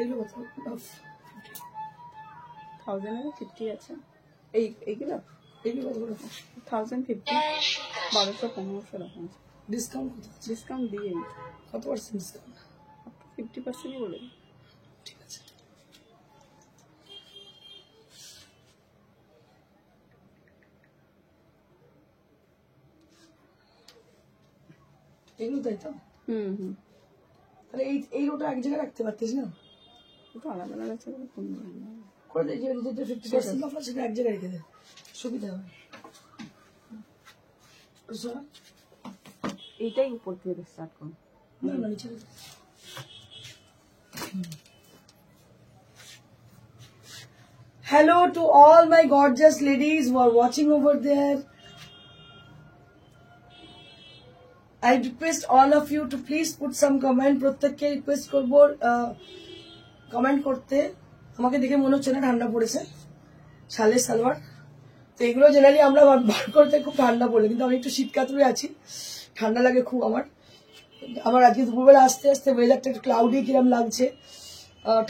এগুলো কত? 1050 আছে এইগুলো এগুলো কত করে? 1050 1200 1500 রকম ডিসকাউন্ট কত? ডিসকাউন্ট দিয়ে কত পার্সেন্ট ডিসকাউন্ট? 50% বলে ঠিক আছে। এগুলো তাই তো? তাহলে এই রোটা এক জায়গায় রাখতে পারতিস না? ওটা আলাদা আলাদা ছিল করে যে 50% অফার সেটা এক জায়গায় রেখে দে, সুবিধা হবে। এইটাই উপর থেকে স্টার্ট করুন। না না নিচে। Hello to all my gorgeous ladies who are watching over there. I request all of you to please put some comment. প্রত্যেককে রিকোয়েস্ট করবো কমেন্ট করতে। আমাকে দেখে মনে হচ্ছে না ঠান্ডা পড়েছে, শালের সালোয়ার তো এগুলো জেনারেলি আমরা বার করতে খুব ঠান্ডা পড়লে, কিন্তু আমি একটু শীত কাতরে আছি, ঠান্ডা লাগে খুব আমার আজকে দুপুরবেলা আস্তে আস্তে ওয়েদারটা একটু ক্লাউডি কিরম লাগছে,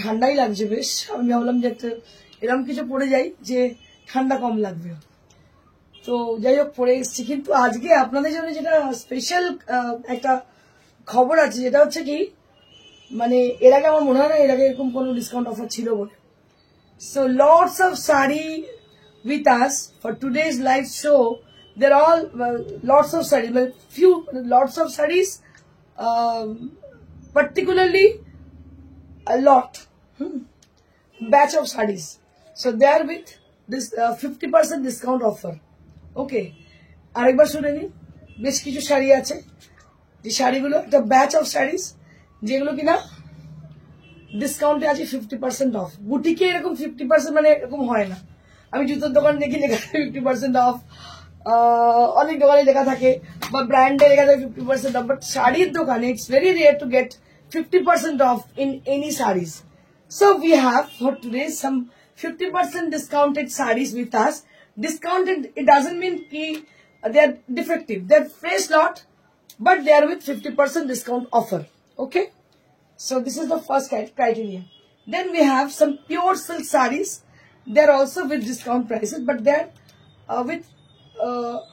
ঠান্ডাই লাগছে বেশ। আমি ভাবলাম যে একটা এরকম কিছু পরে যাই যে ঠান্ডা কম লাগবে, তো যাই হোক পরে এসছি। কিন্তু আজকে আপনাদের জন্য যেটা স্পেশাল একটা খবর আছে, যেটা হচ্ছে কি মানে এর আগে আমার মনে হয় না এর আগে এরকম কোনো ডিসকাউন্ট অফার ছিল বলে। So lots of sari with us for today's live show. They're all lots of sarees, lots of sarees, particularly a lot batch of sarees. So they are with this 50% discount offer. Okay, আরেকবার শুনে নিন, বেশ কিছু শাড়ি আছে, যে শাড়িগুলো একটা batch of saris যেগুলো কিনা ডিসকাউন্টে আছে 50% অফ। বুটিকে এরকম 50% মানে এরকম হয় না। আমি জুতোর দোকানে দেখি লেখা থাকে 50% অফ, অনেক দোকানে লেখা থাকে, বা ব্র্যান্ডে লেখা থাকে 50% অফ, বাট শাড়ির দোকানে it's very rare to get 50% of in any saris. So we have for today some 50% discounted sarees with us. Discounted, it doesn't mean ki they are defective, they are fresh lot, but they are with 50% discount offer. Okay, so this is the first criteria. Then we have some pure silk sarees. They are also with discount prices, but they are with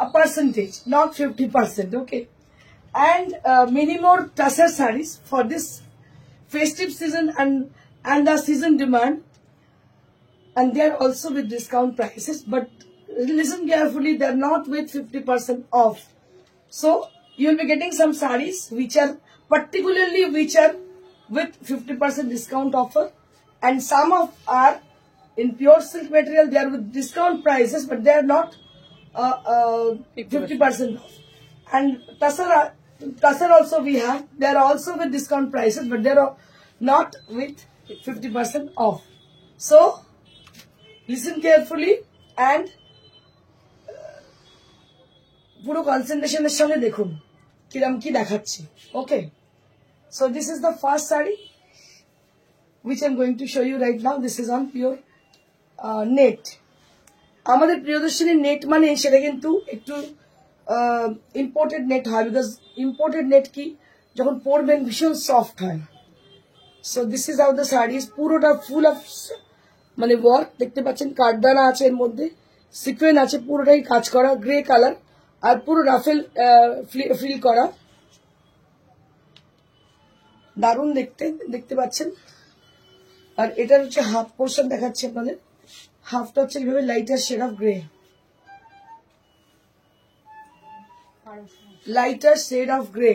a percentage, not 50%. Okay, and many more tussar sarees for this festive season and the season demand, and they are also with discount prices. But listen carefully, they are not with 50% off. So you will be getting some sarees which are particularly with 50% discount offer, and some of are in pure silk material. They are with discount prices, but they are not 50% off. And tussar also we have. They are also with discount prices, but they are not with 50% off. So listen carefully and পুরো কনসেন্ট্রেশনের সঙ্গে দেখুন কিরম কি দেখাচ্ছি। Okay, so this is the first saree which I'm going to show you right now. This is on pure net. আমাদের Priyadarshini net মানে সেটা কিন্তু একটু ইম্পোর্টেড নেট হয়, বিকজ ইম্পোর্টেড নেট কি যখন পরবেন ভীষণ সফট হয়। So this is how the saris, পুরোটা ফুল অফ মানে ওয়ার্ক দেখতে পাচ্ছেন, কাঠদানা আছে এর মধ্যে, সিকোয়েন্স আছে, পুরোটাই কাজ করা, গ্রে কালার, আর পুরো রাফেল ফ্রিল করা, দারুণ দেখতে পাচ্ছেন। আর এটার হচ্ছে হাফ পোর্শন দেখাচ্ছি আপনাদের, হাফটা হচ্ছে এইভাবে lighter shade of grey, lighter shade of grey.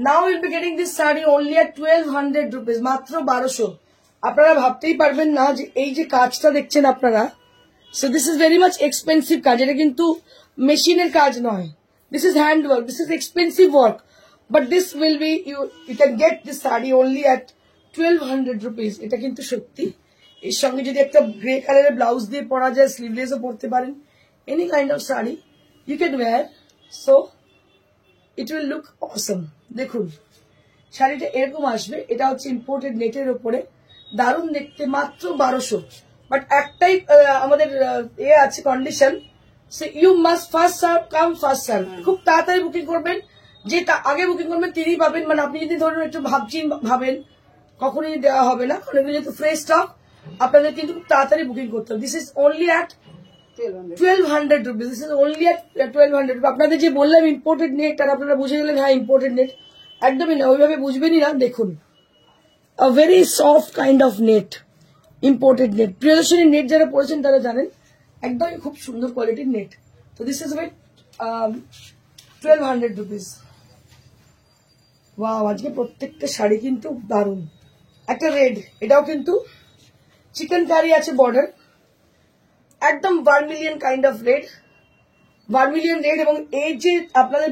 Now will be getting this sari only at 1200 rupees, মাত্র 1200। আপনারা ভাবতেই পারবেন না যে এই যে কাজটা দেখছেন আপনারা, so this is very much expensive কাজ, এটা কিন্তু মেশিনের কাজ নয়, this is hand work, this is expensive work, but this will be you can get this sari only at 1200 rupees. এটা কিন্তু সত্যি। এর সঙ্গে যদি একটা গ্রে কালারের ব্লাউজ দিয়ে পরা যায়, স্লিভলেসও পরতে পারেন, any kind of sari you can wear, so it will look awesome. দেখুন শাড়িটা এরকম আসবে, এটা হচ্ছে ইম্পোর্টেড নেটের ওপরে, দারুণ দেখতে, মাত্র 1200। বাট একটাই আমাদের আছে condition, so you must first serve come first serve. খুব তাড়াতাড়ি বুকিং করবেন, যে আগে বুকিং করবেন তিনি পাবেন। মানে আপনি যদি ধরুন একটু ভাবেন কখনোই দেওয়া হবে না, কারণ এগুলো যেহেতু ফ্রেশ স্টক আপনাদের কিন্তু খুব তাড়াতাড়ি বুকিং করতে হবে। This is only at 1200 rupees. This is only at 1200 rupees. আপনাদের যে বললাম ইম্পোর্টেড নেট, আর আপনারা বুঝে গেলেন হ্যাঁ ইম্পোর্টেড নেট, একদমই না, ওইভাবে বুঝবেনই না। দেখুন a very soft kind of net, imported net। Priyadarshini net যারা পড়েছেন তারা জানেন একদমই খুব সুন্দর কোয়ালিটির নেট। তো this is with 1200 rupees. Wow, আজকে প্রত্যেকটা শাড়ি কিন্তু দারুণ। একটা রেড, এটাও কিন্তু চিকেন কারি আছে বর্ডার, একদম vermilion kind of red, vermilion red. এবং এই যে আপনাদের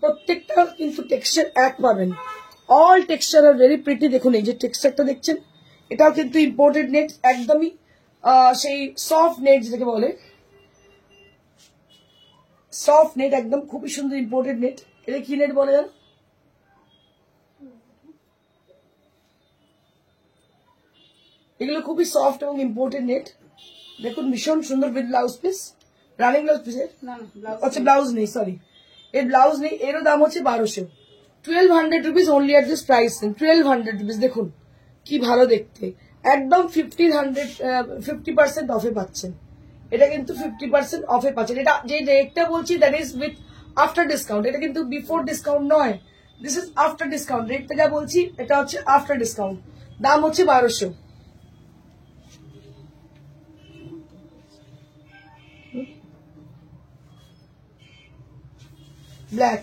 প্রত্যেকটা কিন্তু টেক্সচার এক পাবেন, all texture are very pretty. দেখুন এই যে টেক্সচারটা দেখছেন, এটাও কিন্তু ইম্পোর্টেড নেট, একদমই সেই সফট নেট যেটাকে বলে, সফট নেট, একদম খুবই সুন্দর ইম্পোর্টেড নেট। এটা কি নেট বলে জানো? এগুলো খুবই সফট এবং ইম্পোর্টেড নেট। দেখুন ভীষণ সুন্দর with blouse piece, running blouse পিসের, আচ্ছা ব্লাউজ নেই, সরি এর ব্লাউজ নেই। এরও দাম হচ্ছে 1200, 1200 rupees only at this price. 1200 rupees, দেখুন কি ভালো দেখতে, একদম 50% অফে পাচ্ছেন। এটা কিন্তু 50% অফে পাচ্ছেন। এটা যে রেটটা বলছি that is with after discount, এটা কিন্তু বিফোর ডিসকাউন্ট নয়, দিস ইজ আফটার ডিসকাউন্ট। রেটটা যা বলছি এটা হচ্ছে আফটার ডিসকাউন্ট, দাম হচ্ছে 1200। ব্ল্যাক,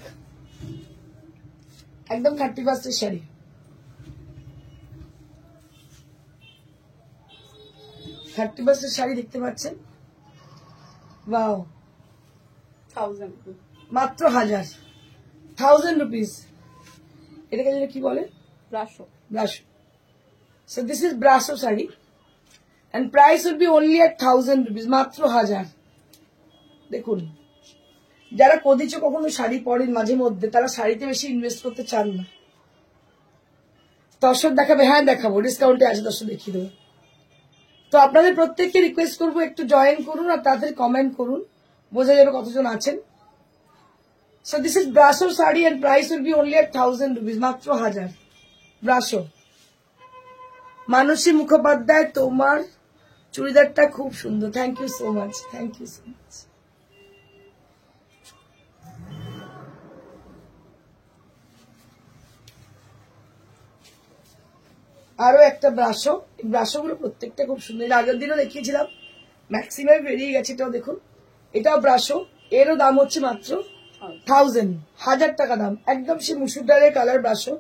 একদম 31st শাড়ি, 31st শাড়ি দেখতে পাচ্ছেন। ওয়াও, 1000 মাত্র 1000 রুপিস। এটাকে যেটা কি বলে? Brasso. Brasso. So this is brasso sari and price will be only at 1000 rupees, মাত্র 1000। দেখুন যারা কদিচে কখনো শাড়ি পরেন মাঝে মধ্যে, তারা শাড়িতে বেশি ইনভেস্ট করতে চান না। দর্শক দেখাবে, হ্যাঁ দেখাবো, ডিসকাউন্টে আছে, দর্শক দেখিয়ে দেবো। তো আপনাদের প্রত্যেককে রিকোয়েস্ট করবো একটু জয়েন করুন আর তাড়াতাড়ি কমেন্ট করুন, বোঝা যাবে কতজন আছেন। So this is brasso sari and price will be only at 1000 rupees, মাত্র 1000। ব্রাশো। মানসী মুখোপাধ্যায়, তোমার চুড়িদারটা খুব সুন্দর, thank you so much, thank you so much. আরো একটা ব্রাশো, এই ব্রাশো গুলো প্রত্যেকটা খুব সুন্দর, আগের দিনও দেখিয়েছিলাম, ম্যাক্সিমাম বেরিয়ে গেছে। এটাও দেখুন, এটাও ব্রাশো, এরও দাম হচ্ছে মাত্র 1000 টাকা দাম। একদম সে মুসুর ডালের কালার ব্রাশো,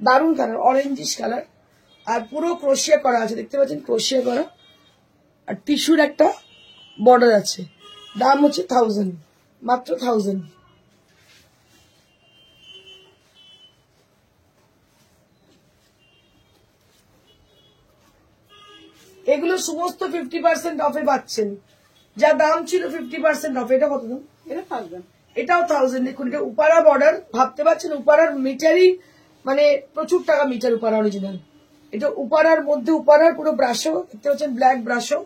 দারুণ কালার, অরেঞ্জিশ কালার, আর পুরো ক্রোশিয়া করা আছে, দেখতে পাচ্ছেন ক্রোশিয়া করা, আর টিস্যুর একটা বর্ডার আছে। দাম হচ্ছে 1000, মাত্র 1000। এগুলো সমস্ত 50% অফে পাচ্ছেন, যা দাম ছিল 50% অফ। এটা কত দাম? এটা 1000। এটাও 1000। দেখুন এটা উপারা বর্ডার, ভাবতে পারছেন উপারার মিটারই মানে প্রচুর টাকা মিটার, উপারা অরিজিনাল। এটা উপারার মধ্যে উপারার পুরো ব্রাশো, দেখতে পাচ্ছেন ব্ল্যাক ব্রাশো,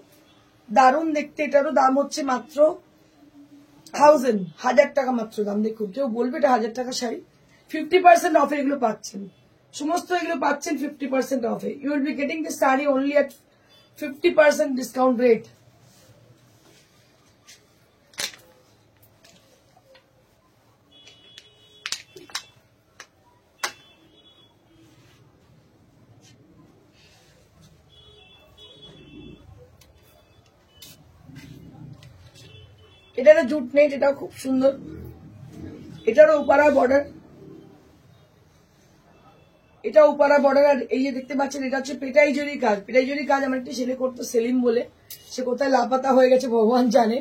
দারুণ দেখতে। এটারও দাম হচ্ছে মাত্র 1000 টাকা মাত্র দাম। দেখুন কেউ বলবে এটা 1000 টাকা শাড়ি, 50% অফে এগুলো পাচ্ছেন, সমস্ত এগুলো পাচ্ছেন 50% অফে। You will be getting this sari only at 50% discount rate. এটা একটা জুট নেট, এটাও খুব সুন্দর, এটারও উপারা বর্ডার, এটা উপারা বর্ডার। আর এই যে দেখতে পাচ্ছেন এটা হচ্ছে পেটাই জরি কাজ। পেটাই জরি কাজ আমার একটি ছেলে করতো, সেলিম বলে, সে কোথায় লাপাতা হয়ে গেছে ভগবান জানে।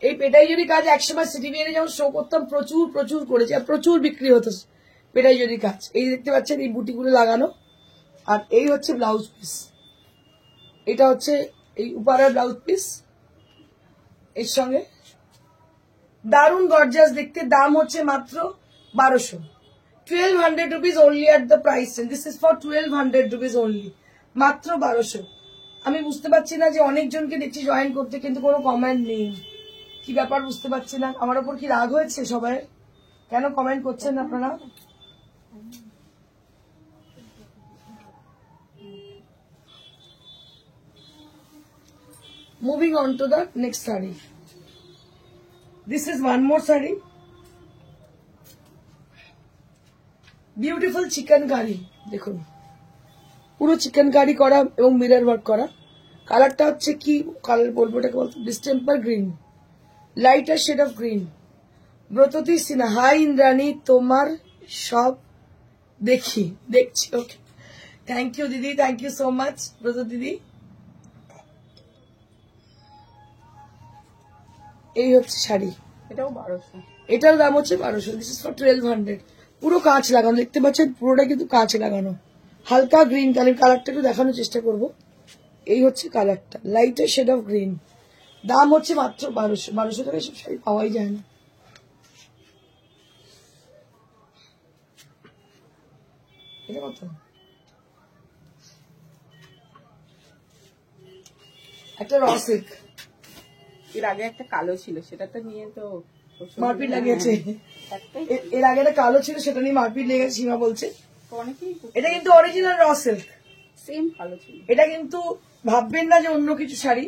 এই পেটাই জরি কাজ একসময় সিটি বিএনে যেমন শো করতাম, প্রচুর প্রচুর করেছে আর প্রচুর বিক্রি হতো পেটাই জরি কাজ। এই দেখতে পাচ্ছেন এই বুটিগুলো লাগানো, আর এই হচ্ছে ব্লাউজ পিস, এটা হচ্ছে এই উপারার ব্লাউজ পিস, এর সঙ্গে দারুণ গর্জাস দেখতে। দাম হচ্ছে মাত্র 1200, 1200 rupees only at the price range. This is for 1200 rupees only, মাত্র 1200। আমি বুঝতে পারছি না যে অনেকজনকে দেখছি জয়েন করতে কিন্তু কোনো কমেন্ট নেই, কি ব্যাপার বুঝতে পারছি না। আমার ওপর কি রাগ হয়েছে সবাই? কেন কমেন্ট করছেন আপনারা? Moving on to the next saree. This is one more saree. Beautiful chickengari. দেখুন পুরো চিকেনকারি করা এবং মিরর ওয়ার্ক করা। কালারটা হচ্ছে কি কালার বলবো এটাকে বলতো distemper green, lighter shade of green. Bratati Sinha, hi Indrani, তোমার সব দেখছি। ওকে, থ্যাংক ইউ দিদি, thank you so much Brata দিদি। এই হচ্ছে শাড়ি, এটাও 1200। এটার দাম হচ্ছে 1200। This is for 1200। পুরো কাঁচ লাগানো, দেখতে পাচ্ছেন পুরোটা কিন্তু কাঁচ লাগানো। হালকা গ্রিন কালার, কালারটা একটু দেখানোর চেষ্টা করব। এই হচ্ছে কালারটা, লাইটের শেড অফ গ্রিন। দাম হচ্ছে মাত্র 1200। 1200 টাকায় সব শাড়ি পাওয়াই যায় না। এটা কত? একটা র সিল্ক, এর আগে একটা কালো ছিল, সেটা তো নিয়ে তো মারপিট লাগিয়েছে। এর আগে একটা কালো ছিল, সেটা নিয়ে মারপিট লেগেছে, সীমা বলছে। এটা কিন্তু অরিজিনাল র সিল্ক, সেম কালো ছিল। এটা কিন্তু ভাববেন না যে অন্য কিছু শাড়ি,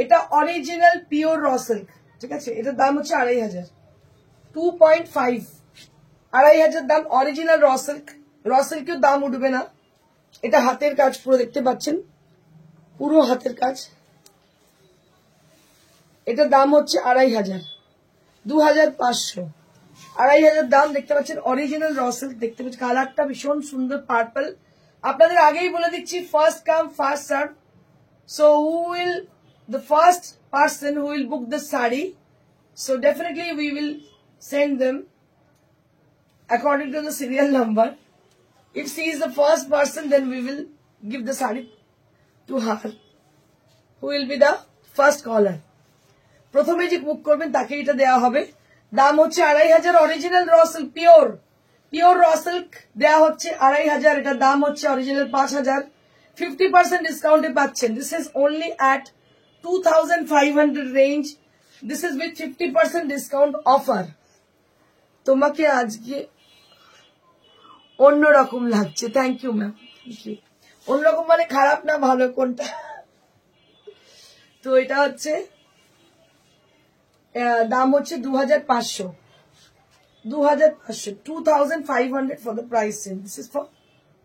এটা অরিজিনাল পিওর র সিল্ক, ঠিক আছে। এটার দাম হচ্ছে 2500, 2.5, 2500 দাম অরিজিনাল র সিল্ক। র সিল্কের দাম উঠবে না। এটা হাতের কাজ পুরো দেখতে পাচ্ছেন, পুরো হাতের কাজ। এটার দাম হচ্ছে 2500, 2500, 2500 দাম। দেখতে পাচ্ছেন অরিজিনাল র সিল্ক, দেখতে পাচ্ছেন কালারটা ভীষণ সুন্দর পার্পল। আপনাদের আগেই বলে দিচ্ছি, first come first serve. So who will the first person who will book the sari, so definitely we will send them according to the serial number. If she is the first person, then we will give the sari to her, who will be the first caller. প্রথমে যে বুক করবেন তাকে এটা দেওয়া হবে। দাম হচ্ছে 2500, original raw silk, pure raw silk দেওয়া হচ্ছে 2500। এটার দাম হচ্ছে অরিজিনাল 5000। 50% ডিসকাউন্টে পাচ্ছেন। This is only at 2500 range. This is with 50% discount offer. তোমাকে আজকে অন্যরকম লাগছে। Thank you ma'am, thank you. অন্যরকম মানে খারাপ না ভালো কোনটা? তো এটা হচ্ছে দাম হচ্ছে 2500, 2500 for the price change. This is for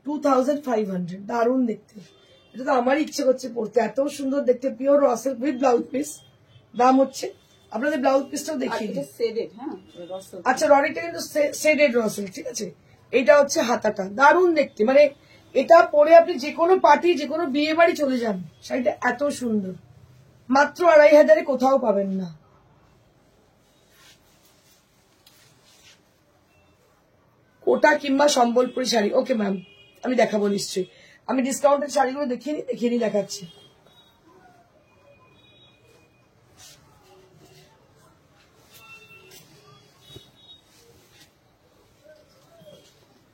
2500। দারুণ দেখতে, এটা তো আমারই ইচ্ছে করছে পড়তে, এত সুন্দর দেখতে। Pure raw silk with blouse piece. দাম হচ্ছে, আপনাদের ব্লাউজ পিসটাও দেখিয়ে দিই। আচ্ছা, রনিটা কিন্তু শেডেড র সিল্ক, ঠিক আছে। এটা হচ্ছে হাতাটা, দারুণ দেখতে। মানে এটা পরে আপনি যে কোনো পার্টি, যে কোনো বিয়ে বাড়ি চলে যান, শাড়িটা এত সুন্দর। মাত্র 2500 কোথাও পাবেন না। কোটা কিংবা সম্বলপুরি শাড়ি। ওকে ম্যাম, আমি দেখাবো নিশ্চয়ই। আমি ডিসকাউন্টের শাড়িগুলো দেখিয়ে দেখাচ্ছি।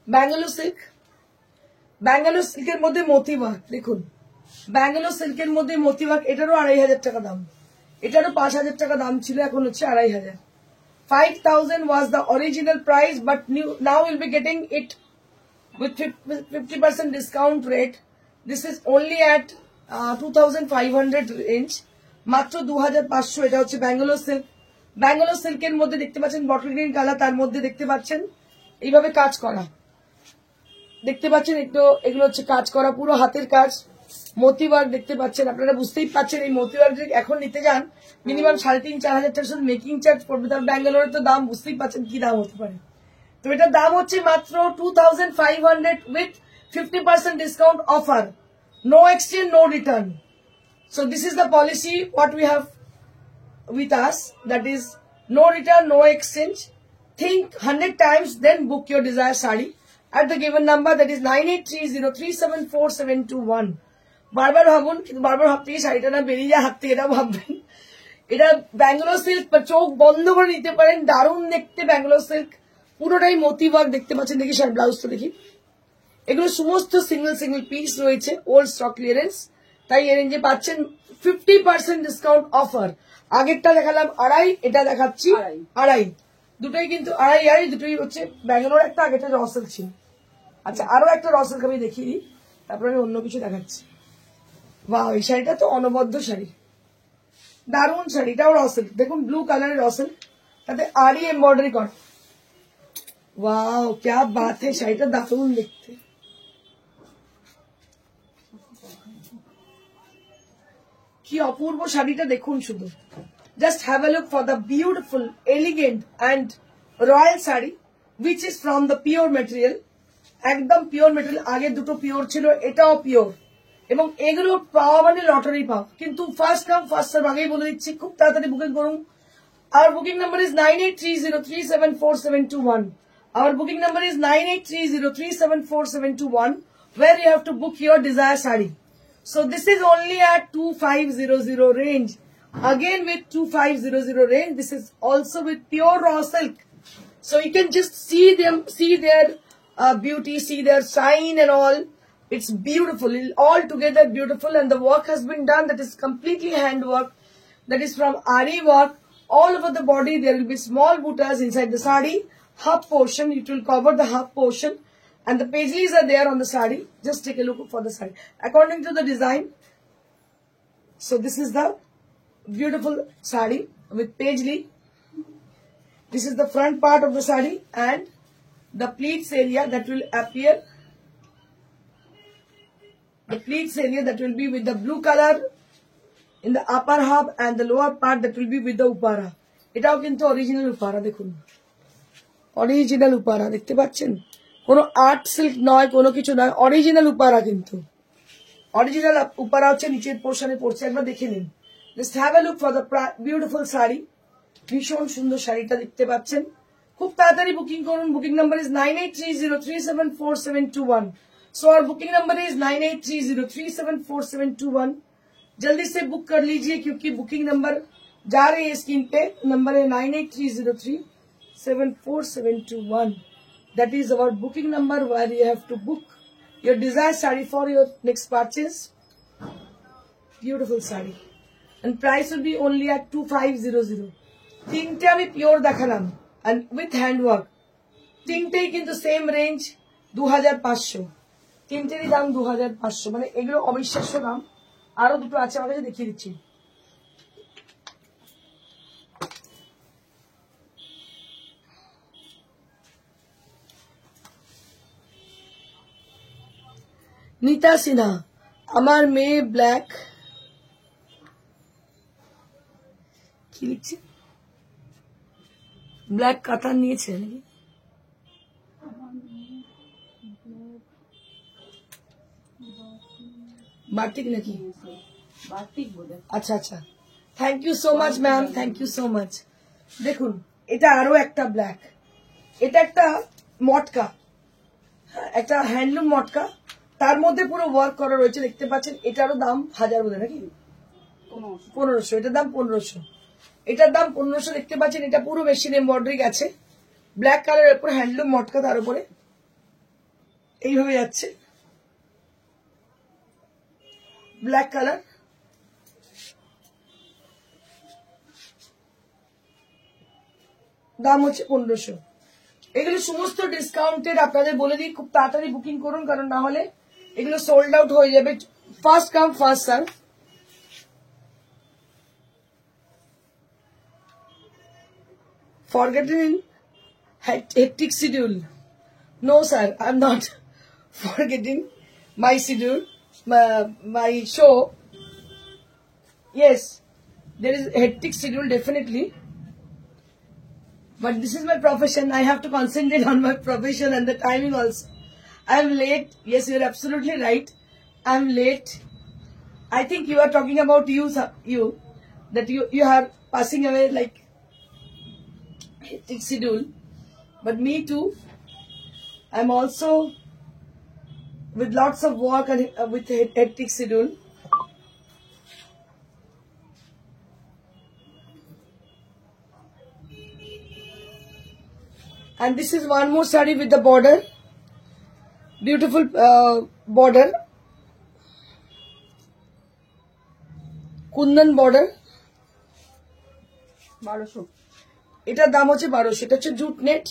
ব্যাঙ্গালোর সিল্ক, ব্যাঙ্গালোর সিল্কের মধ্যে মোতি ওয়ার্ক। দেখুন, ব্যাঙ্গালোর সিল্কের মধ্যে মোতি ওয়ার্ক। এটারও 2500 টাকা দাম, এটারও 5000 টাকা দাম ছিল, এখন হচ্ছে 2500। 5000 was the original price, but now we'll be getting it with 50% discount rate. This is only at 2500 range, মাত্র 2500। এটা হচ্ছে ব্যাঙ্গালোর সিল্ক। ব্যাঙ্গালোর সিল্কের মধ্যে দেখতে পাচ্ছেন বটল গ্রিন কালার, তার মধ্যে দেখতে পাচ্ছেন এইভাবে কাজ করা, দেখতে পাচ্ছেন। একটু এগুলো হচ্ছে কাজ করা, পুরো হাতের কাজ, মোতি ওয়ার্ক দেখতে পাচ্ছেন। আপনারা বুঝতেই পাচ্ছেন এই মোতি ওয়ার্ক যদি এখন নিতে যান মিনিমাম 3500-4000 টাকা শুধু মেকিং চার্জ পড়বে। তার ব্যাঙ্গালোরের তো দাম বুঝতেই পাচ্ছেন কি দাম হতে পারে। তো এটার দাম হচ্ছে মাত্র 2500 with 50% discount offer. No exchange, no return. So this is the policy what we have with us, that is no return, no exchange. Think 100 times, then book your desired sari at the given number, that is 9830374721. বারবার ভাবুন, কিন্তু বারবার ভাবতে গিয়ে শাড়িটা না বেরিয়ে যায় হাত থেকে, এটা ভাববেন। এটা ব্যাঙ্গালোর সিল্ক, চোখ বন্ধ করে নিতে পারেন, দারুণ দেখতে ব্যাঙ্গালোর সিল্ক। পুরোটাই মোতি ওয়ার্ক দেখতে পাচ্ছেন। দেখি শাড়ি ব্লাউজটা দেখি। এগুলো সমস্ত সিঙ্গেল পিস রয়েছে, ওল্ড স্টক ক্লিয়ারেন্স, তাই এর রেঞ্জে পাচ্ছেন 50% ডিসকাউন্ট অফার। আগেরটা দেখালাম 2.5, এটা দেখাচ্ছি 2.5। দুটোই কিন্তু 2.5, দুটোই হচ্ছে ব্যাঙ্গালোর একটা, আগেটা র সিল্ক ছিল। আচ্ছা, আরো একটা র সিল্ক আমি দেখিয়ে দিই, তারপর আমি অন্য কিছু দেখাচ্ছি। বাহ, এই শাড়িটা তো অনবদ্য শাড়ি, দারুন শাড়ি, এটাও র সিল্ক, দেখুন ব্লু কালারের র সিল্ক, তাতে আরি এমব্রয়ডারি করা। ওয়াও क्या बात है, শাড়িটা দারুন দেখতে। কি অপূর্ব শাড়িটা দেখুন শুধু। Just have a look for the beautiful, elegant and royal sari which is from the pure material, একদম পিওর মেটেরিয়াল। আগে দুটো পিওর ছিল, এটাও পিওর, এবং এগুলো পাওয়া মানে লটারি পাওয়া। কিন্তু ফার্স্ট কাম ফার্স্ট সার্ভ, আগেই বলে দিচ্ছি, খুব তাড়াতাড়ি বুকিং করুন। Our booking number is 9830374721. Our booking number is 9830374721, where you have to book your desired sari. So this is only at 2500 range. Again with 2500 range, this is also with pure raw silk. So you can just see them, see their beauty, see their shine and all. It's beautiful, all together beautiful, and the work has been done. That is completely hand work. That is from Ari work. All over the body there will be small buttas inside the sari. Half portion, it will cover the half portion, and the paisleys are there on the sari. Just take a look for the sari according to the design. So this is the beautiful sari with paisley. This is the front part of the sari, and the pleats area that will appear. The pleats area that will be with the blue color in the upper half, and the lower part that will be with the upara. এটাও কিন্তু original উপারা, দেখুন original উপারা দেখতে পাচ্ছেন, কোনো art silk নয়, কোনো কিছু নয়, অরিজিনাল উপারা। কিন্তু অরিজিনাল উপারা হচ্ছে নিচের পোর্শনে পড়ছে, একবার দেখে নিন। Just have a look for the beautiful sari, ভীষণ সুন্দর শাড়িটা দেখতে পাচ্ছেন। খুব তাড়াতাড়ি বুকিং করুন। Booking number is 9830374721. सो और बुकिंग नंबर इज 9830374721। जल्दी से बुक कर लीजिए, क्योंकि बुकिंग नंबर जा रहे हैं स्क्रीन पे। नंबर है 9830374721। That is our booking number, where you have to book your desire sari for your next purchase. Beautiful sari, and price will be only at 2500। তিনটে আমি পিওর দেখালাম and with handwork, তিনটেই কিন্তু সেম রেঞ্জ 2500। তিনটেরই দাম 2500, মানে এগুলো অবিশ্বাস্য দাম। আরো দুটো আছে, আমার কাছে দেখিয়ে দিচ্ছি। नीता सिन्हा, আমার মেয়ে ব্ল্যাক, কি লিখছে, ব্ল্যাক কাতান নিয়েছে নাকি? বাটিক নাকি? বাটিক বলে। আচ্ছা আচ্ছা, thank you so much ma'am, thank you so much. দেখুন এটা আরো একটা ব্ল্যাক, এটা একটা মটকা, একটা হ্যান্ডলুম মটকা, তার মধ্যে পুরো ওয়ার্ক করা রয়েছে, দেখতে পাচ্ছেন। এটারও দাম 1000 বোধ নাকি 1500। এটার দাম 1500, এটার দাম 1500। দেখতে পাচ্ছেন এটা পুরো মেশিন এমব্রয়ডারি আছে, ব্ল্যাক কালারের উপর হ্যান্ডলুম মটকা, তার উপরে এইভাবে যাচ্ছে ব্ল্যাক কালার। দাম হচ্ছে 1500। এগুলো সমস্ত ডিসকাউন্টেড, আপনাদের বলে দিই খুব তাড়াতাড়ি বুকিং করুন, কারণ না হলে এগুলো সোল্ড আউট হয়ে যাবে। First come first serve. Forgotten hectic schedule? No, sir, I'm not forgetting my schedule, my show. Yes, there is hectic schedule definitely, but this is my profession. I have to concentrate on my profession and the timing also. I'm late. Yes, you're absolutely right. I'm late. I think you are talking about you that you are passing away like hectic schedule, but me too. I'm also with lots of work and with a hectic schedule. And this is one more saree with the border, beautiful border, kundan border, 1200। এটার দাম হচ্ছে 1200। এটা হচ্ছে jute net,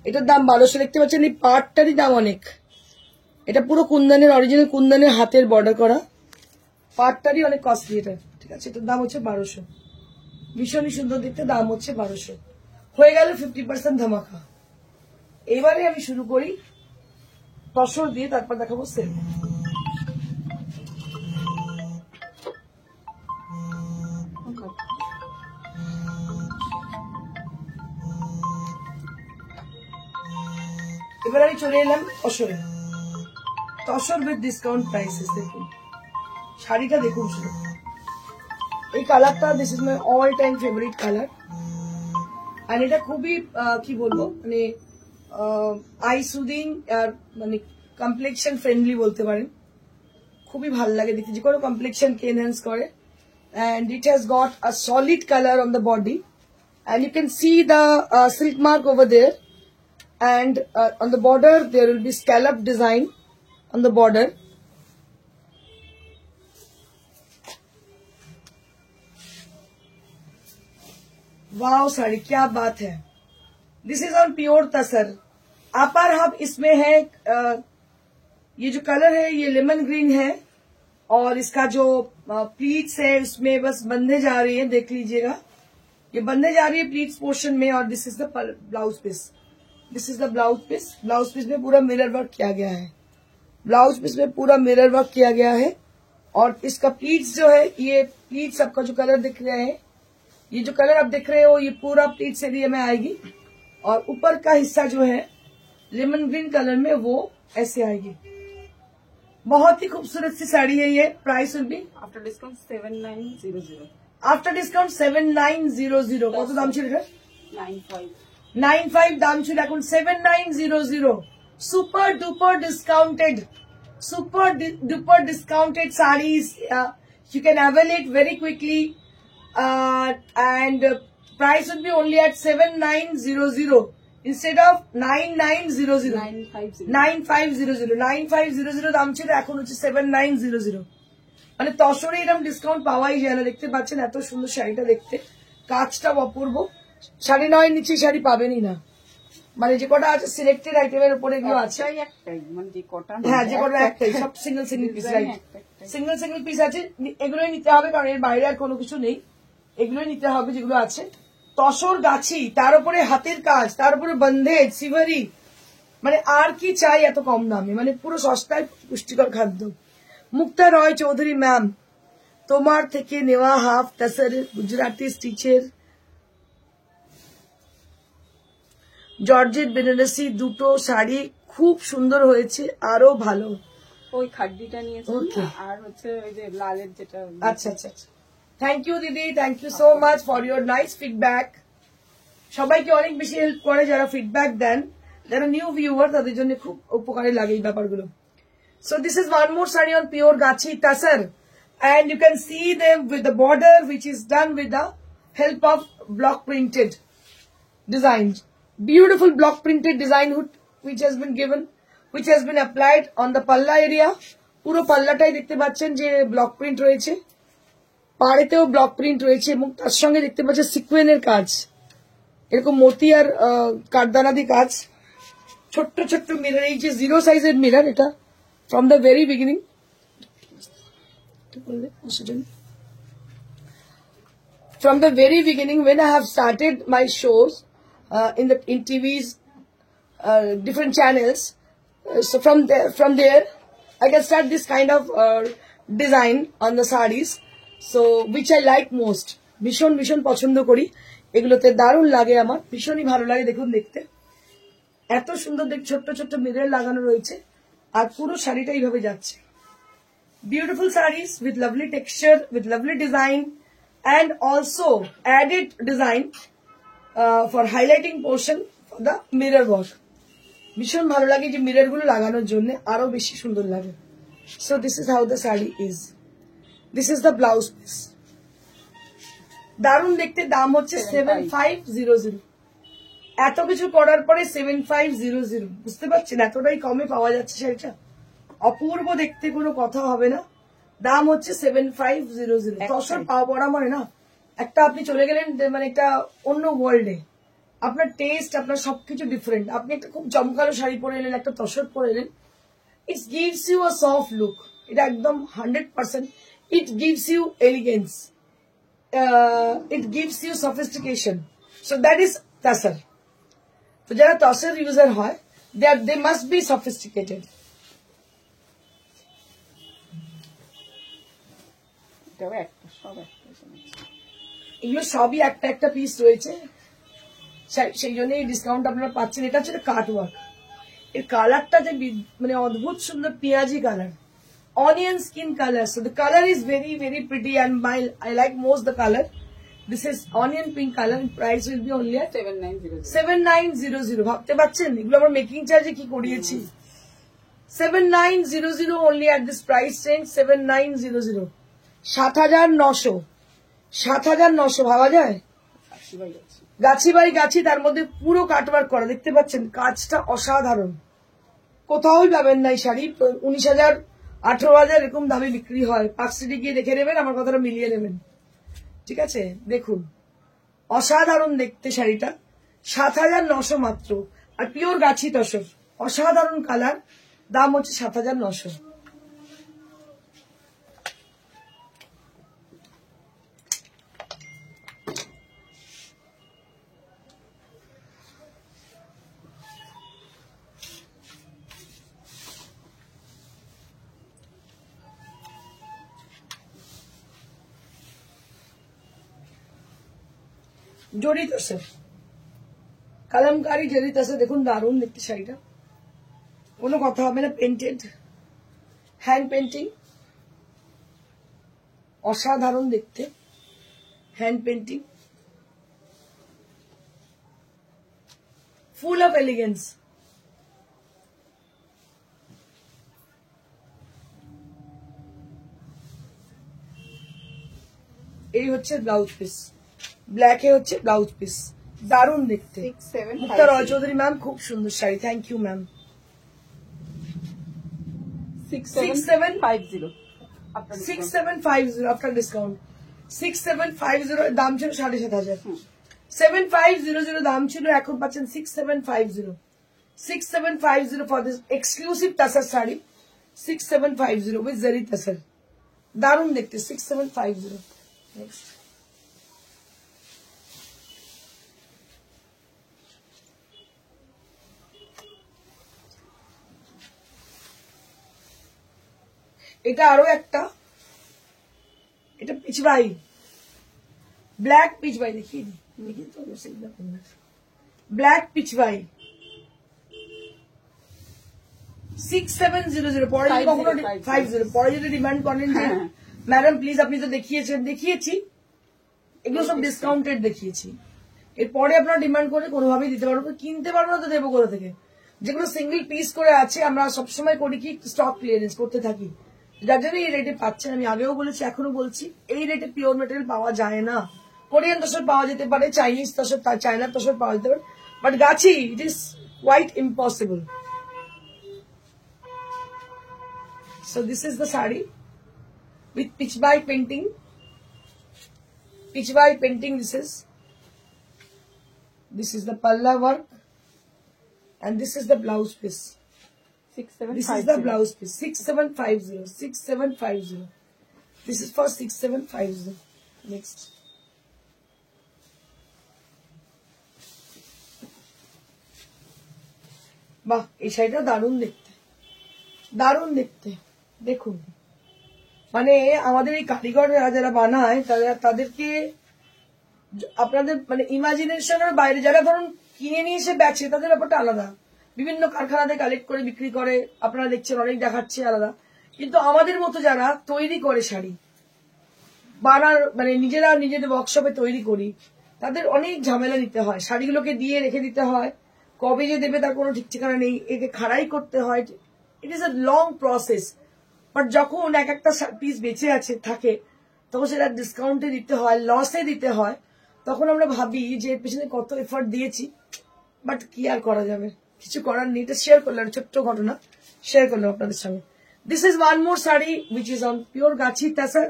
এটার দাম 1200। দেখতে পাচ্ছেন এই পার্টটারই দাম অনেক। এটা পুরো কুন্দানের, অরিজিনাল কুন্দানের হাতের বর্ডার করা, পার্টটারই অনেক কস্টলি এটা, ঠিক আছে, এটার দাম হচ্ছে 1200। ভীষণই সুন্দর দেখতে, দাম হচ্ছে 1200। হয়ে গেল 50% ধামাকা। এবারে আমি শুরু করি তসর দিয়ে, তারপর দেখাবো সেল। এবার আমি চলে এলাম তসরে। Tussar with discount prices. দেখুন শাড়িটা দেখুন শুধু, এই কালারটা this is my all time favourite colour. আর এটা খুবই কি বলবো, মানে আই সুদিং আর মানে কমপ্লেক্সন ফ্রেন্ডলি বলতে পারেন। খুবই ভালো লাগে দেখতে, যে কোনো কমপ্লেক্সন কে এনহ্যান্স করে। And it has got a solid color on the body, and you can see the silk mark over there, and on the border there will be scallop design on the border. Wow sari क्या बात है। This is on pure tussar. Upper हब इसमें है ये जो colour है ये लेमन ग्रीन है, और इसका जो प्लीट्स है उसमें बस बंधे जा रही है, देख लीजिएगा ये बंधे जा रही है प्लीट्स पोर्शन में। और this is the blouse piece, this is the blouse piece. Blouse piece में पूरा मिरर वर्क किया गया है, ब्लाउज पीस में पूरा मिरर वर्क किया गया है। और इसका प्लीट्स जो है, ये प्लीट्स आपका जो कलर दिख रहे हैं, ये जो कलर आप देख रहे हो ये पूरा प्लीट्स एरिया में आएगी। और ऊपर का हिस्सा जो है लेमन ग्रीन कलर में वो ऐसे आएगी। बहुत ही खूबसूरत सी साड़ी है ये। Price will be after discount 7900। After discount 7900। কত দাম ছিল এটা? 95 দাম ছিল, এখন 7900। Super duper discounted, super duper discounted sarees. You can avail it very quickly, and price will be only at 7900 instead of 9900। 9500 দাম ছিল, এখন হচ্ছে 7900। মানে তসরে এরকম ডিসকাউন্ট পাওয়াই যায় না। দেখতে পাচ্ছেন এত সুন্দর শাড়িটা দেখতে, কাজটা অপূর্ব। 9.5 নিচে শাড়ি পাবেনই না, মানে যে কটা আছে সিলেক্টেড আইটেমের উপরে এগুলো আছে। হ্যাঁ, যে কটা একটাই, সব single piece, right, single piece আছে। এগুলোই নিতে হবে, কারণ এর বাইরে আর কোনো কিছু নেই। এগুলোই নিতে হবে যেগুলো আছে। তসর গাছি, তার উপরে হাতের কাজ, তার উপরে বন্ধেজ সিভারি, মানে আর কি চাই এত কম দামে, মানে পুরো সস্তায় পুষ্টিকর খাদ্য। মুক্তা রয় চৌধুরী ম্যাম, তোমার থেকে নেওয়া হাফ তসর গুজরাটি স্টিচের জর্জেট বেনারসি দুটো শাড়ি খুব সুন্দর হয়েছে, আরো ভালো। ওই খাড্ডিটা নিয়েছি আর হচ্ছে ওই যে লালের যেটা। আচ্ছা আচ্ছা আচ্ছা, থ্যাংক ইউ দিদি, thank you so much for your nice feedback. সবাইকে অনেক বেশি হেল্প করে যারা ফিডব্যাক দেন, যারা নিউ ভিউয়ার তাদের জন্য খুব উপকারে লাগে এই ব্যাপারগুলো। So this is one more saree on pure Gachi Tasar, and you can see them with the border which is done with the help of block printed design. Beautiful block printed design which has been given, which has been applied on the palla area. পুরো পাল্লাটাই দেখতে পাচ্ছেন যে block print রয়েছে, পাড়েতেও block print রয়েছে, এবং তার সঙ্গে দেখতে পাচ্ছেন সিকোয়েনের কাজ, এরকম মতি আর কাঠদানা দিয়ে কাজ। ছোট্ট ছোট্ট মিরর, এই যে 0 সাইজের মিরর, এটা from the very beginning, when I have started my shows in TV's different channels, so from there I can start this kind of design on the sarees, so which I like most. ভীষণ পছন্দ করি, এগুলোতে দারুণ লাগে, আমার ভীষণই ভালো লাগে। দেখুন দেখতে এত সুন্দর, ছোট্ট ছোট্ট মিরর লাগানো রয়েছে, আর পুরো শাড়িটা এইভাবে যাচ্ছে। Beautiful saris with lovely texture, with lovely design, and also added design for highlighting portion for the mirror work. ভীষণ ভালো লাগে যে মিরর গুলো লাগানোর জন্য, আরো বেশি সুন্দর লাগে। So this is how the sari is. This is the blouse piece. দারুণ দেখতে, দাম হচ্ছে 7500। এত কিছু করার পরে 7500, বুঝতে পারছেন এতটাই কমে পাওয়া যাচ্ছে শাড়িটা। অপূর্ব দেখতে, কোনো কথা হবে না। দাম হচ্ছে 7500। তসর পাওয়া পড়া মানে না, একটা আপনি চলে গেলেন মানে একটা অন্য ওয়ার্ল্ডে, আপনার টেস্ট, আপনার সবকিছু ডিফারেন্ট। আপনি একটা খুব জমকালো শাড়ি পরে এলেন, একটা তসর পরে এলেন, it gives you a soft look. এটা একদম 100%, it gives you elegance, it gives you sophistication. So that is tassel. So jara tassel user hoy, they must be sophisticated. এগুলো সবই একটা একটা পিস রয়েছে, সেই জন্য এই ডিসকাউন্ট আপনারা পাচ্ছেন। এটা হচ্ছে কাট ওয়ার্ক, এর কালারটা যে মানে অদ্ভুত সুন্দর পেঁয়াজি colour, onion skin colour. So the colour is very very pretty and I like most the colour. This is onion pink colour, price will be only 7900। ভাবতে পারছেন এগুলো আমরা মেকিং চার্জে কি করিয়েছি। 7900 only at this price range, 7900। 7900, 7900 ভাবা যায়। গাছি by গাছি, তার মধ্যে পুরো কাটওয়ার্ক করা, দেখতে পাচ্ছেন কাজটা অসাধারণ, কোথাও পাবেন না। এই শাড়ি 19,000 18,000 এরকম দামে বিক্রি হয়। পার্ক সিটি গিয়ে দেখে নেবেন, আমার কথাটা মিলিয়ে নেবেন, ঠিক আছে। দেখুন অসাধারণ দেখতে শাড়িটা, 7900 মাত্র, আর পিওর গাছি তসর, অসাধারণ কালার, দাম হচ্ছে 7900। জরি তসর, কালামকারী জরি তসর, দেখুন দারুণ দেখতে শাড়িটা, কোনো কথা হবে না। পেন্টেড, হ্যান্ড পেন্টিং, অসাধারণ দেখতে, hand painting, full of elegance. এই হচ্ছে ব্লাউজ পিস, ব্ল্যাক এ হচ্ছে ব্লাউজ পিস, দারুণ দেখতে। মুক্তা রয় চৌধুরী ম্যাম, খুব সুন্দর শাড়ি, thank you ma'am. 6750 after discount, 6750 দাম ছিল 7500, 7500 দাম ছিল, এখন পাচ্ছেন 6750। 6750 for this exclusive তাসার sari, 6750 with জারি তাসার, দারুণ দেখতে, 6750। নেক্সট এটা আরো একটা, এটা পিচবাই, ব্ল্যাক পিচবাই, দেখিয়ে তো ব্ল্যাক পিচবাই, 6700। পরে যদি কখনো 50, পরে যদি ডিমান্ড করেন যে ম্যাডাম প্লিজ আপনি তো দেখিয়েছি, এগুলো সব ডিসকাউন্টেড দেখিয়েছি, এরপরে আপনারা ডিমান্ড করে কোনোভাবেই দিতে পারবো, কিনতে পারবো না তো দেবো কোথা থেকে। যেগুলো সিঙ্গেল পিস করে আছে আমরা সবসময় করি কি স্টক ক্লিয়ারেন্স করতে থাকি, যার জন্য এই রেটে পাচ্ছেন। আমি আগেও বলেছি, এখনো বলছি, এই রেটে পিওর মেটেরিয়াল পাওয়া যায় না। কোরিয়ান তসর পাওয়া যেতে পারে, চাইনিজ তসর, চায়নার তসর পাওয়া যেতে পারে, বাট গাছি it is quite impossible. So this is the sari with Pichbai painting. Pichbai painting, this is the palla work, and this is the blouse piece. 6750. This is the blouse piece, 6750, 6750. This is for 6750. Next. বাহ, এই শাড়িটা দারুণ দেখতে, দারুণ দেখতে, দেখুন। মানে আমাদের এই কারিগররা যারা বানায় তাদেরকে আপনাদের মানে ইমাজিনেশনের বাইরে, যারা ধরুন কিনে নিয়ে এসে বেচে তাদের ব্যাপারটা আলাদা, বিভিন্ন কারখানাতে কালেক্ট করে বিক্রি করে, আপনারা দেখছেন অনেক দেখাচ্ছে আলাদা, কিন্তু আমাদের মতো যারা তৈরি করে শাড়ি বানার, মানে নিজেরা নিজেদের ওয়ার্কশপে তৈরি করি, তাদের অনেক ঝামেলা নিতে হয়, শাড়িগুলোকে দিয়ে রেখে দিতে হয়, কবে যে দেবে তার কোনো ঠিক ঠিকানা নেই, একে খাড়াই করতে হয়, it is a long process. But যখন এক একটা পিস বেঁচে আছে থাকে, তখন সেটা ডিসকাউন্টে দিতে হয়, লসে দিতে হয়, তখন আমরা ভাবি যে এর পেছনে কত এফার্ট দিয়েছি, বাট কি আর করা যাবে, কিছু করার নেই। এটা শেয়ার করলাম, ছোট্ট ঘটনা শেয়ার করলাম আপনাদের সঙ্গে। This is one more sari which is on pure Gachhi তাসার,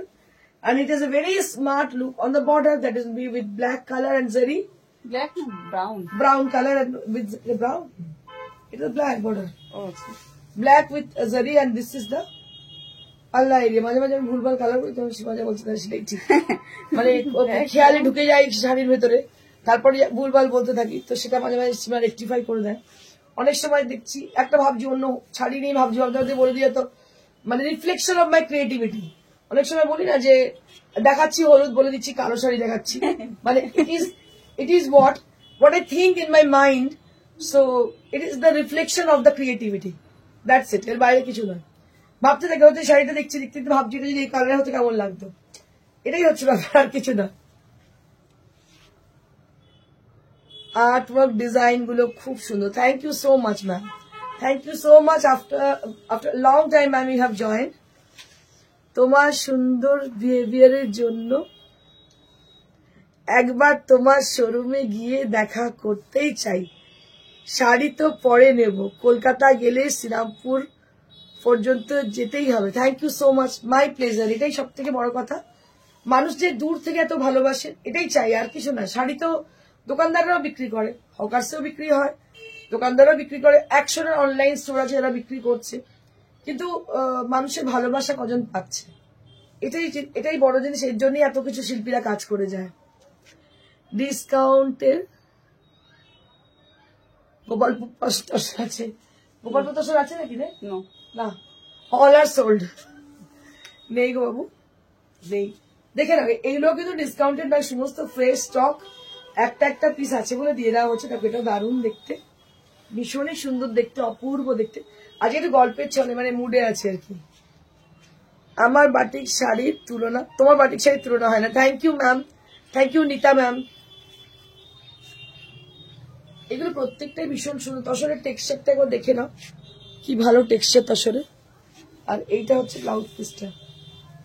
and it is a very smart look on the border, that is be with black color and zari. Black, brown color and with brown. It is a black border. Oh, okay. Black with zari, and this is the Allah area মাঝে মাঝে আমি ভুলভাল colour করি, তখন সীমাজা বলছে তাহলে সেটাই ঠিক। মানে খেয়ালে ঢুকে যায় শাড়ির ভেতরে, তারপরে ভুলভাল বলতে থাকি, তো সেটা মাঝে মাঝে সীমা রেকটিফাই করে দেয়। অনেক সময় দেখছি একটা ভাবছি অন্য শাড়ি নিয়ে ভাবছি, ভাবতে বলে দিয়ে তো মানে রিফ্লেকশন অফ মাই ক্রিয়েটিভিটি। অনেক সময় বলি না যে দেখাচ্ছি হলুদ, বলে দিচ্ছি কালো শাড়ি দেখাচ্ছি, মানে it is what I think in my mind, so it is the reflection of the creativity, that's it, এর বাইরে কিছু নয়। ভাবতে থাকে হচ্ছে শাড়িটা দেখছি, দেখতে দেখতে ভাবছি যদি এই কালারে হতো কেমন লাগতো, এটাই হচ্ছে ব্যাপার, আর কিছু না। আর্ট ওয়ার্ক ডিজাইন গুলো খুব সুন্দর, thank you so much ma'am, thank you so much. After long time ma'am you have join. তোমার সুন্দর বিহেভিয়ারের জন্য একবার তোমার শোরুমে গিয়ে দেখা করতেই চাই। শাড়ি তো পরে নেব, কলকাতা গেলে শ্রীরামপুর পর্যন্ত যেতেই হবে। Thank you so much, my pleasure. এটাই সব থেকে বড় কথা, মানুষ যে দূর থেকে এত ভালোবাসে এটাই চাই, আর কিছু না। শাড়ি তো দোকানদাররাও বিক্রি করে, হকার্সেও বিক্রি হয়, দোকানদাররাও বিক্রি করে, 100 অনলাইন স্টোর আছে যারা বিক্রি করছে, কিন্তু মানুষের ভালোবাসা কজন পাচ্ছে, এটাই বড় জিনিস। এর জন্যই এত কিছু শিল্পীরা কাজ করে যায়। ডিসকাউন্টের গোপালপুর আছে, গোপালপুর তোর আছে নাকি রে? না, অল আর সোল্ড, নেই গো বাবু, নেই। দেখে না, এইগুলো কিন্তু ডিসকাউন্টেড নয়, সমস্ত ফ্রেশ স্টক, একটা একটা পিস আছে বলে দিয়ে দেওয়া হচ্ছে। দেখো এটা দারুণ দেখতে, ভীষণই সুন্দর দেখতে, অপূর্ব দেখতে। আজকে একটু গল্পের চলে, মানে মুডে আছে আর কি। আমার বাটিক শাড়ির তুলনা, তোমার বাটিক শাড়ির তুলনা হয় না। Thank you ma'am, thank you Nita ma'am. এগুলো প্রত্যেকটাই ভীষণ সুন্দর। তসরের টেক্সচারটা একবার দেখে নাও, কি ভালো টেক্সচার তসরের। আর এইটা হচ্ছে ব্লাউজ পিসটা,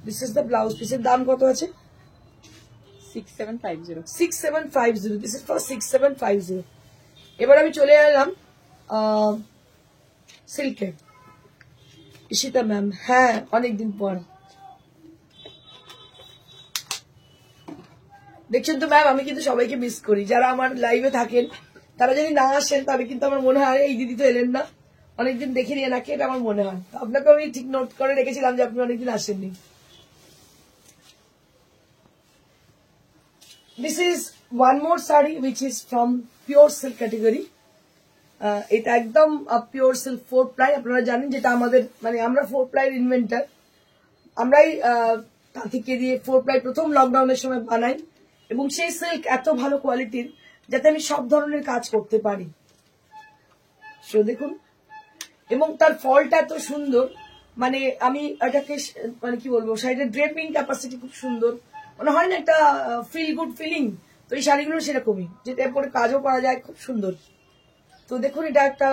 দিস ইজ দ্য ব্লাউজ পিসের দাম কত আছে? 6750। 6750, দিস ইজ ফর 6750। এবার আমি চলে এলাম সিল্কে। ঈশিতা ম্যাম, হ্যাঁ অনেকদিন পর দেখছেন তো ম্যাম। আমি কিন্তু সবাইকে মিস করি, যারা আমার লাইভে থাকেন তারা যদি না আসেন তাহলে কিন্তু আমার মনে হয় এই দিদি তো এলেন না, অনেকদিন দেখিনি এনাকে, এটা আমার মনে হয়। আপনাকে আমি ঠিক নোট করে রেখেছিলাম যে আপনি অনেকদিন আসেননি। This is one more saree which is from pure silk category. এটা একদম পিওর সিল্ক 4 প্লাই। আপনারা জানেন যেটা আমাদের, মানে আমরা 4 প্লাইয়ের ইনভেন্টার, আমরাই তাঁতিকে দিয়ে 4 প্লাই প্রথম লকডাউনের সময় বানাই, এবং সেই সিল্ক এত ভালো কোয়ালিটির যাতে আমি সব ধরনের কাজ করতে পারি। সো দেখুন, এবং তার ফলটা এত সুন্দর, মানে আমি এটাকে মানে কি বলবো, শাড়িটার ড্রেপিং ক্যাপাসিটি খুব সুন্দর, মনে হয় না একটা ফিল গুড ফিলিং। তো এই শাড়িগুলো সেরকমই, যেটা পরে কাজও করা যায়, খুব সুন্দর। তো দেখুন এটা একটা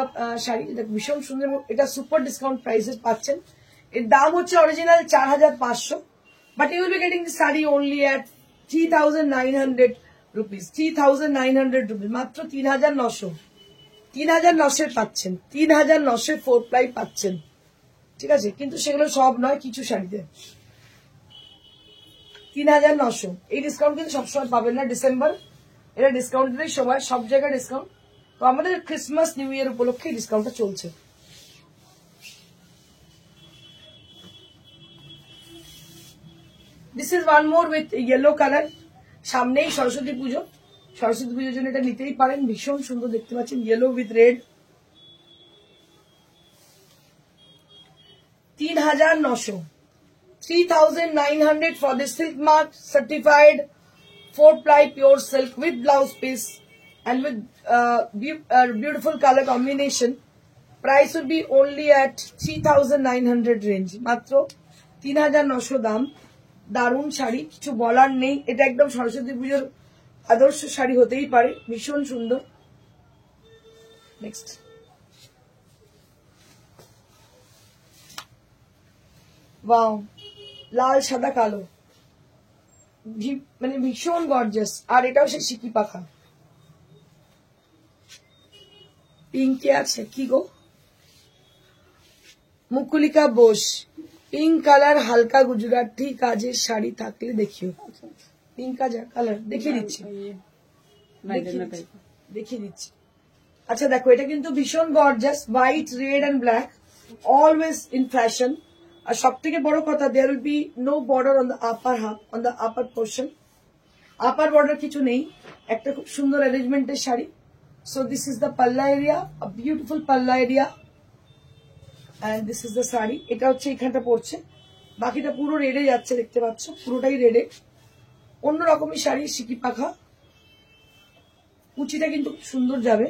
শাড়ি, এটা ভীষণ সুন্দর, এটা সুপার ডিসকাউন্ট প্রাইসে পাচ্ছেন। এর দাম হচ্ছে original 4500, but you will be getting this sari only at 3900 rupees. 3900 rupees, মাত্র 3900 পাচ্ছেন, 3900 4 প্লাই পাচ্ছেন, ঠিক আছে। কিন্তু সেগুলো সব নয়, কিছু শাড়িতে 3900। এই ডিসকাউন্ট কিন্তু সবসময় পাবেন না, ডিসেম্বর এটা ডিসকাউন্টের সময়, সব জায়গায় ডিসকাউন্ট। তো আমাদের ক্রিসমাস নিউ ইয়ার উপলক্ষে ডিসকাউন্টটা চলছে। This is one more with yellow colour. সামনেই সরস্বতী পুজো, সরস্বতী পুজোর জন্য এটা নিতেই পারেন, ভীষণ সুন্দর দেখতে পাচ্ছেন, yellow with red. 3900, 3900 for the silk mark certified 4 ply pure silk with blouse piece and with beautiful color combination. Price would be only at 3900 range, মাত্র 3900 দাম। দারুণ শাড়ি, কিছু বলার নেই, এটা একদম সরস্বতী পুজোর আদর্শ শাড়ি হতেই পারে, ভীষণ সুন্দর। নেক্সট, ওয়াও, লাল সাদা কালো, মানে ভীষণ গর্জাস। আর এটাও সে সিকি পাখা, পিঙ্কে আছে কি গো, মুকুলিকা বোস, পিঙ্ক কালার হালকা গুজরাটি কাজের শাড়ি থাকলে দেখিও। পিঙ্ক কালার দেখিয়ে দিচ্ছি, দেখিয়ে দিচ্ছি। আচ্ছা দেখো, এটা কিন্তু ভীষণ gorgeous, white red and black, always in fashion. আর সব থেকে বড় কথা, there will be no border on the upper half, on the upper portion. Upper border কিছু নেই, একটা খুব সুন্দর অ্যারেঞ্জমেন্টের শাড়ি। So this is the palla area, a beautiful palla area, and this is the sari. এটা হচ্ছে এখানটা পড়ছে, বাকিটা পুরো রেডে যাচ্ছে, দেখতে পাচ্ছ পুরোটাই রেডে। অন্য রকমের শাড়ি, সিকি পাখা, কুচিটা কিন্তু খুব সুন্দর যাবে,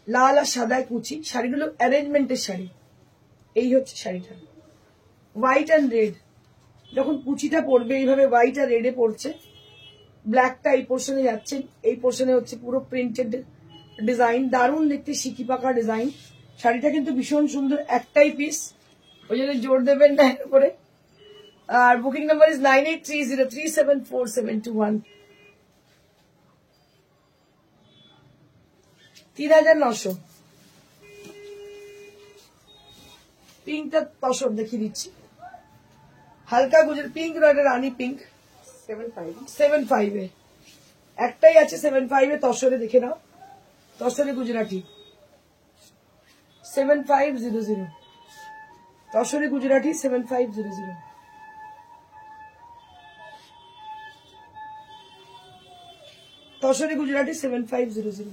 লাল আর সাদায় কুচি। শাড়িগুলো অ্যারেঞ্জমেন্টের শাড়ি। এই হচ্ছে শাড়িটা, হোয়াইট অ্যান্ড রেড। যখন কুচিটা পড়বে এইভাবে হোয়াইট আর রেডে পড়ছে, ব্ল্যাকটা এই পোর্শনে যাচ্ছে, এই পোর্শনে হচ্ছে পুরো প্রিন্টেড ডিজাইন, দারুণ দেখতে সিকি পাকা ডিজাইন। শাড়িটা কিন্তু ভীষণ সুন্দর, একটাই পিস, ওই জন্য জোর দেবেন না এর উপরে। আর বুকিং নাম্বার ইজ 9830374721। 3900। পিঙ্কটা তসর দেখিয়ে দিচ্ছি, হালকা গুজর পিঙ্ক, রয়েছে রানী পিঙ্ক। 7.5 এ একটাই আছে, 7.5 এ তসরে, দেখে নাও, তসরে গুজরাটি 7500, তসরে গুজরাটি 7500। তসরে গুজরাটি 7500।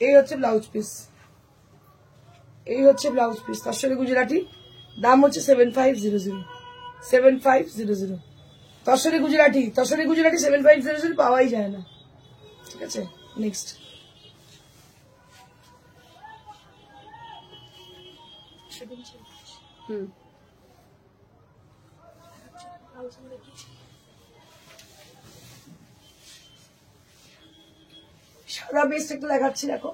এই হচ্ছে ব্লাউজ পিস, এই হচ্ছে ব্লাউজ পিস, তসরে গুজরাটি, দাম হচ্ছে 7500, 7500। তসরে গুজরাটি, তসরে গুজরাটি 7500 পাওয়াই যায় না। ঠিক আছে, নেক্সট। সাদা বেস্ট একটু দেখাচ্ছি, দেখো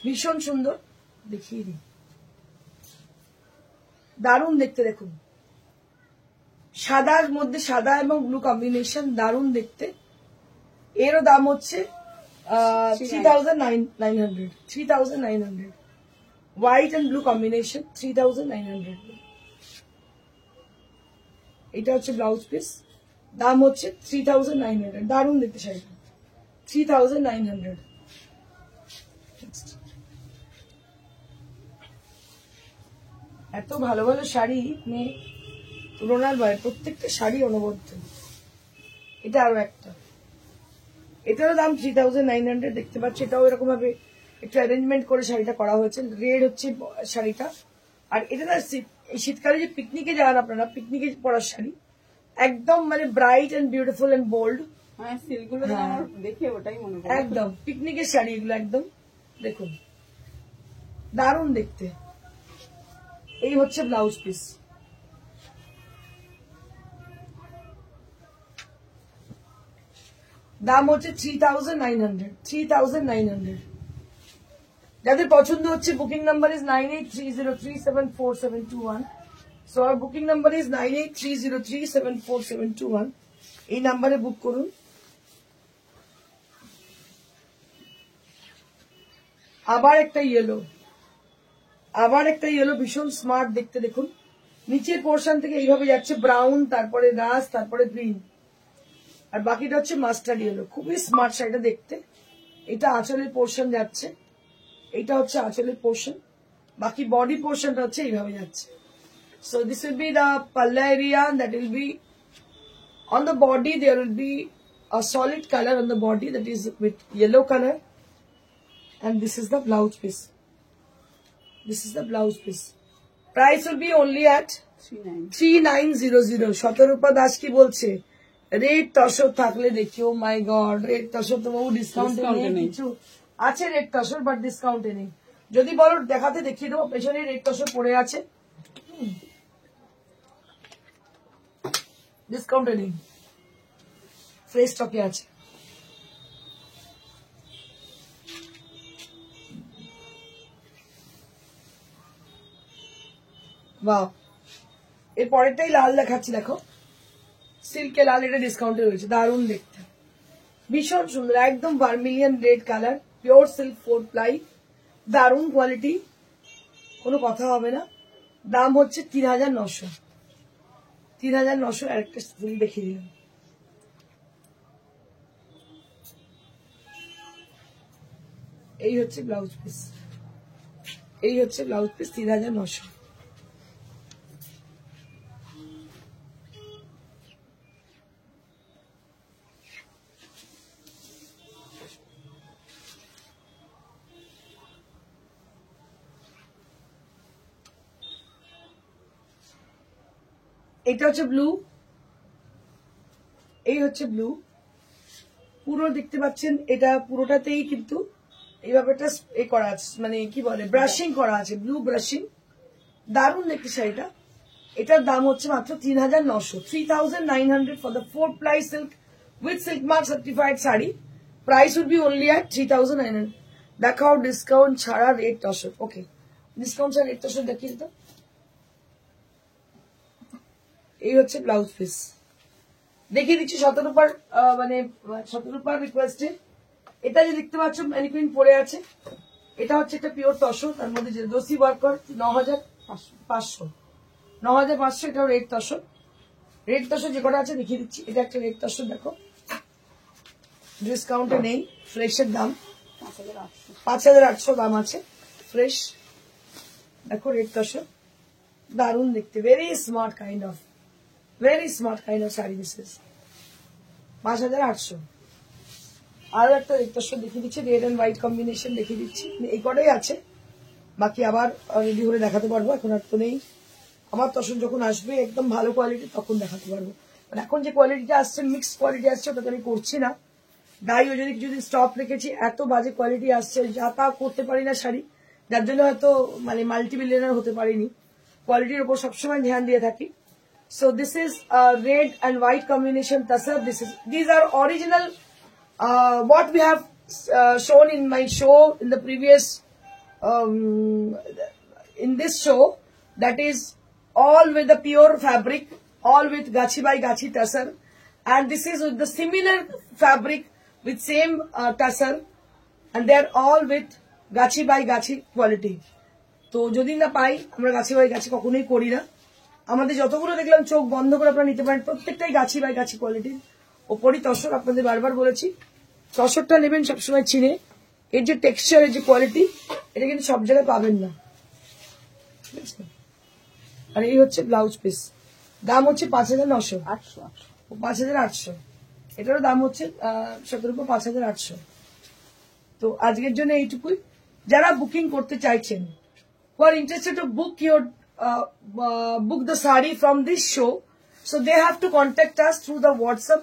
ভীষণ সুন্দর, দেখিয়ে দিই, দারুণ দেখতে। দেখুন সাদার মধ্যে সাদা এবং ব্লু কম্বিনেশন, দারুণ দেখতে। এরও দাম হচ্ছে 3900, 3900। White and blue combination, 3900। এটা হচ্ছে ব্লাউজ পিস, দাম হচ্ছে 3900। দারুণ দেখতে শাড়িটা, 3900। এত ভালো ভালো শাড়ি, মানে তুলনার বাইরে, প্রত্যেকটা শাড়ি অনবদ্য। এটা আরো একটা, এটারও দাম 3900। দেখতে পাচ্ছি এটাও এরকম ভাবে একটু অ্যারেঞ্জমেন্ট করে শাড়িটা করা হয়েছে। রেড হচ্ছে শাড়িটা, আর এটা না এই শীতকালে যে পিকনিকে যান আপনারা, পিকনিকে পরার শাড়ি, একদম মানে bright and beautiful and bold. সিলগুলো আমার দেখে ওটাই মনে পড়ে, একদম পিকনিকের শাড়ি এগুলো, একদম দেখুন দারুণ দেখতে। এই হচ্ছে ব্লাউজ পিস, দাম হচ্ছে 3900, 3900। যাদের পছন্দ হচ্ছে, booking number is 9830374721। So our booking number is 9830374721। এই নাম্বারে বুক করুন। আবার একটা ইয়েলো, আবার একটা ইয়েলো, ভীষণ স্মার্ট দেখতে। দেখুন নিচের পোর্শন থেকে এইভাবে যাচ্ছে ব্রাউন, তারপরে রাস, তারপরে গ্রিন, আর বাকিটা হচ্ছে মাস্টার্ড ইয়েলো। খুবই স্মার্ট শাড়িটা দেখতে। এটা আঁচলের পোর্শন যাচ্ছে, এটা হচ্ছে আঁচলের পোর্শন, বাকি বডি পোর্শনটা হচ্ছে এইভাবে যাচ্ছে। So this will be the palla area, that will be on the body. There will be a solid color on the body, that is with yellow color, and this is the blouse piece. This is the blouse piece. Price will be only at 3900. শতরূপা দাস কি বলছে, red tussar থাকলে দেখি। ও মাই god, red tussar তো বহু ডিসকাউন্টে নেই, কিছু আছে রেড তসর, বাট ডিসকাউন্টে নেই। যদি বলো দেখাতে দেখিয়ে দেবো, পেছনে রেড তসর পড়ে আছে, ডিসকাউন্টে নেই, ফ্রেশ স্টকে আছে। বাহ, এর পরেরটাই লাল দেখাচ্ছি, দেখো সিল্কে লাল, এটা ডিসকাউন্টে রয়েছে, দারুণ দেখতে, ভীষণ সুন্দর, একদম vermilion red colour, pure silk 4 ply, দারুণ কোয়ালিটি, কোনো কথা হবে না। দাম হচ্ছে 3900, 3900। আরেকটা দেখিয়ে দিলাম, এই হচ্ছে ব্লাউজ পিস, এই হচ্ছে ব্লাউজ পিস 3900। এটা হচ্ছে ব্লু, এই হচ্ছে ব্লু, পুরো দেখতে পাচ্ছেন এটা পুরোটাতেই কিন্তু এই ব্যাপারটা এ করা আছে, মানে কি বলে ব্রাশিং করা আছে, ব্লু ব্রাশিং, দারুণ দেখতে শাড়িটা। এটার দাম হচ্ছে মাত্র 3900, 3900 for the 4 ply silk with silk mark certified sari. Price would be only at 3900। দেখাও ডিসকাউন্ট ছাড়া রেট 1000। ওকে, ডিসকাউন্ট ছাড়া রেট 1000 দেখিয়ে দাও। এই হচ্ছে ব্লাউজ পিস, দেখিয়ে দিচ্ছি শতরূপার, মানে শতরূপার রিকোয়েস্টে। এটা যে দেখতে পাচ্ছ ম্যানিকুইন পরে আছে, এটা হচ্ছে একটা পিওর তসর, তার মধ্যে যে দোসি ওয়ার্কার 9500, 9500, এটাও রেড তসর। রেড তসর যে কটা আছে দেখিয়ে দিচ্ছি। এটা একটা রেড তসর, দেখো ডিসকাউন্টে নেই, ফ্রেশের দাম 5800 দাম আছে ফ্রেশ। দেখো রেড তসর, দারুণ দেখতে, very smart kind of sari. This is 5800। আরো একটা রেড তসর দেখিয়ে দিচ্ছি, রেড এন্ড হোয়াইট কম্বিনেশন দেখিয়ে দিচ্ছি। এই কটাই আছে, বাকি আবার রেডি হলে দেখাতে পারবো, এখন আর তো নেই। আমার তসর যখন আসবে একদম ভালো কোয়ালিটি তখন দেখাতে পারবো। মানে এখন যে কোয়ালিটিটা আসছে, মিক্সড কোয়ালিটি আসছে, ওটা তো আমি করছি না। ডাই ও যদি কিছুদিন স্টক রেখেছি, এত বাজে কোয়ালিটি আসছে, যা তা করতে পারি না শাড়ি, যার জন্য হয়তো মানে মাল্টি মিলিয়নার হতে পারিনি। কোয়ালিটির উপর সবসময় ধ্যান দিয়ে থাকি। So this is red and white combination tasar. These are original what we have shown in my show in the previous in this show, that is all with the pure fabric, all with Gachi by Gachi tasar, and this is with the similar fabric with same tasar, and they are all with Gachi by Gachi quality. তো যদি না পাই, আমরা গাছি by গাছি কখনোই করি না। আমাদের যতগুলো দেখলাম চোখ বন্ধ করে আপনারা নিতে পারেন, প্রত্যেকটাই গাছি বাই গাছি কোয়ালিটির ওপরই তসর। আপনাদের বারবার বলেছি তসরটা নেবেন সবসময় চিনে, এর যে টেক্সচার, এর যে কোয়ালিটি, এটা কিন্তু সব জায়গায় পাবেন না। আর এই হচ্ছে ব্লাউজ পিস, দাম হচ্ছে 5900, 5800। এটারও দাম হচ্ছে 5800। তো আজকের জন্য এইটুকুই। যারা বুকিং করতে চাইছেন, who are interested to book book the sari from this show, so they have to contact us through the WhatsApp.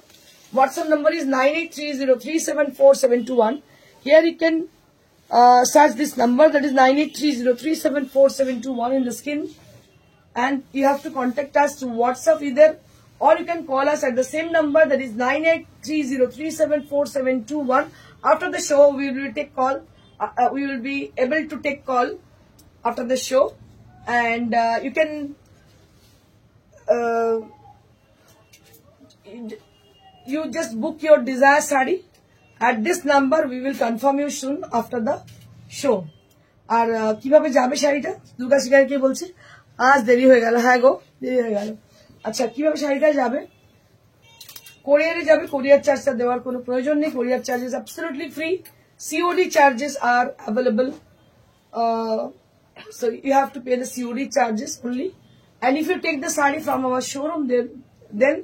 WhatsApp number is 9830374721. Here you can search this number, that is 9830374721 in the screen, and you have to contact us through WhatsApp either, or you can call us at the same number, that is 9830374721. After the show, we will take call. We will be able to take call after the show, and you can you just book your desired sari at this number. We will confirm you soon after the show. আর কিভাবে যাবে শাড়িটা, দুর্গা শিকার কে বলছে আজ দেরি হয়ে গেল। হ্যাঁ গো, দেরি হয়ে গেল। আচ্ছা, কিভাবে শাড়িটা যাবে? কোরিয়ারে যাবে, কোরিয়ার চার্জটা দেওয়ার কোনো প্রয়োজন নেই, কোরিয়ার charges absolutely free. COD charges are available, so you have to pay the COD charges only. And if you take the sari from our showroom, then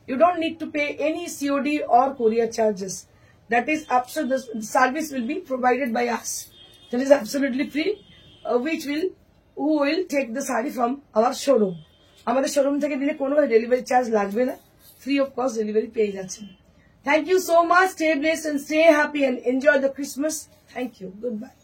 you don't need to pay any COD or courier charges. That is absolute. The service will be provided by us. That is absolutely free, who will take the sari from our showroom. আমাদের showroom থেকে দিলে কোনো delivery charge লাগবে না, free of cost delivery পেয়ে যাচ্ছেন। Thank you so much. Stay blessed and stay happy and enjoy the Christmas. Thank you. Goodbye.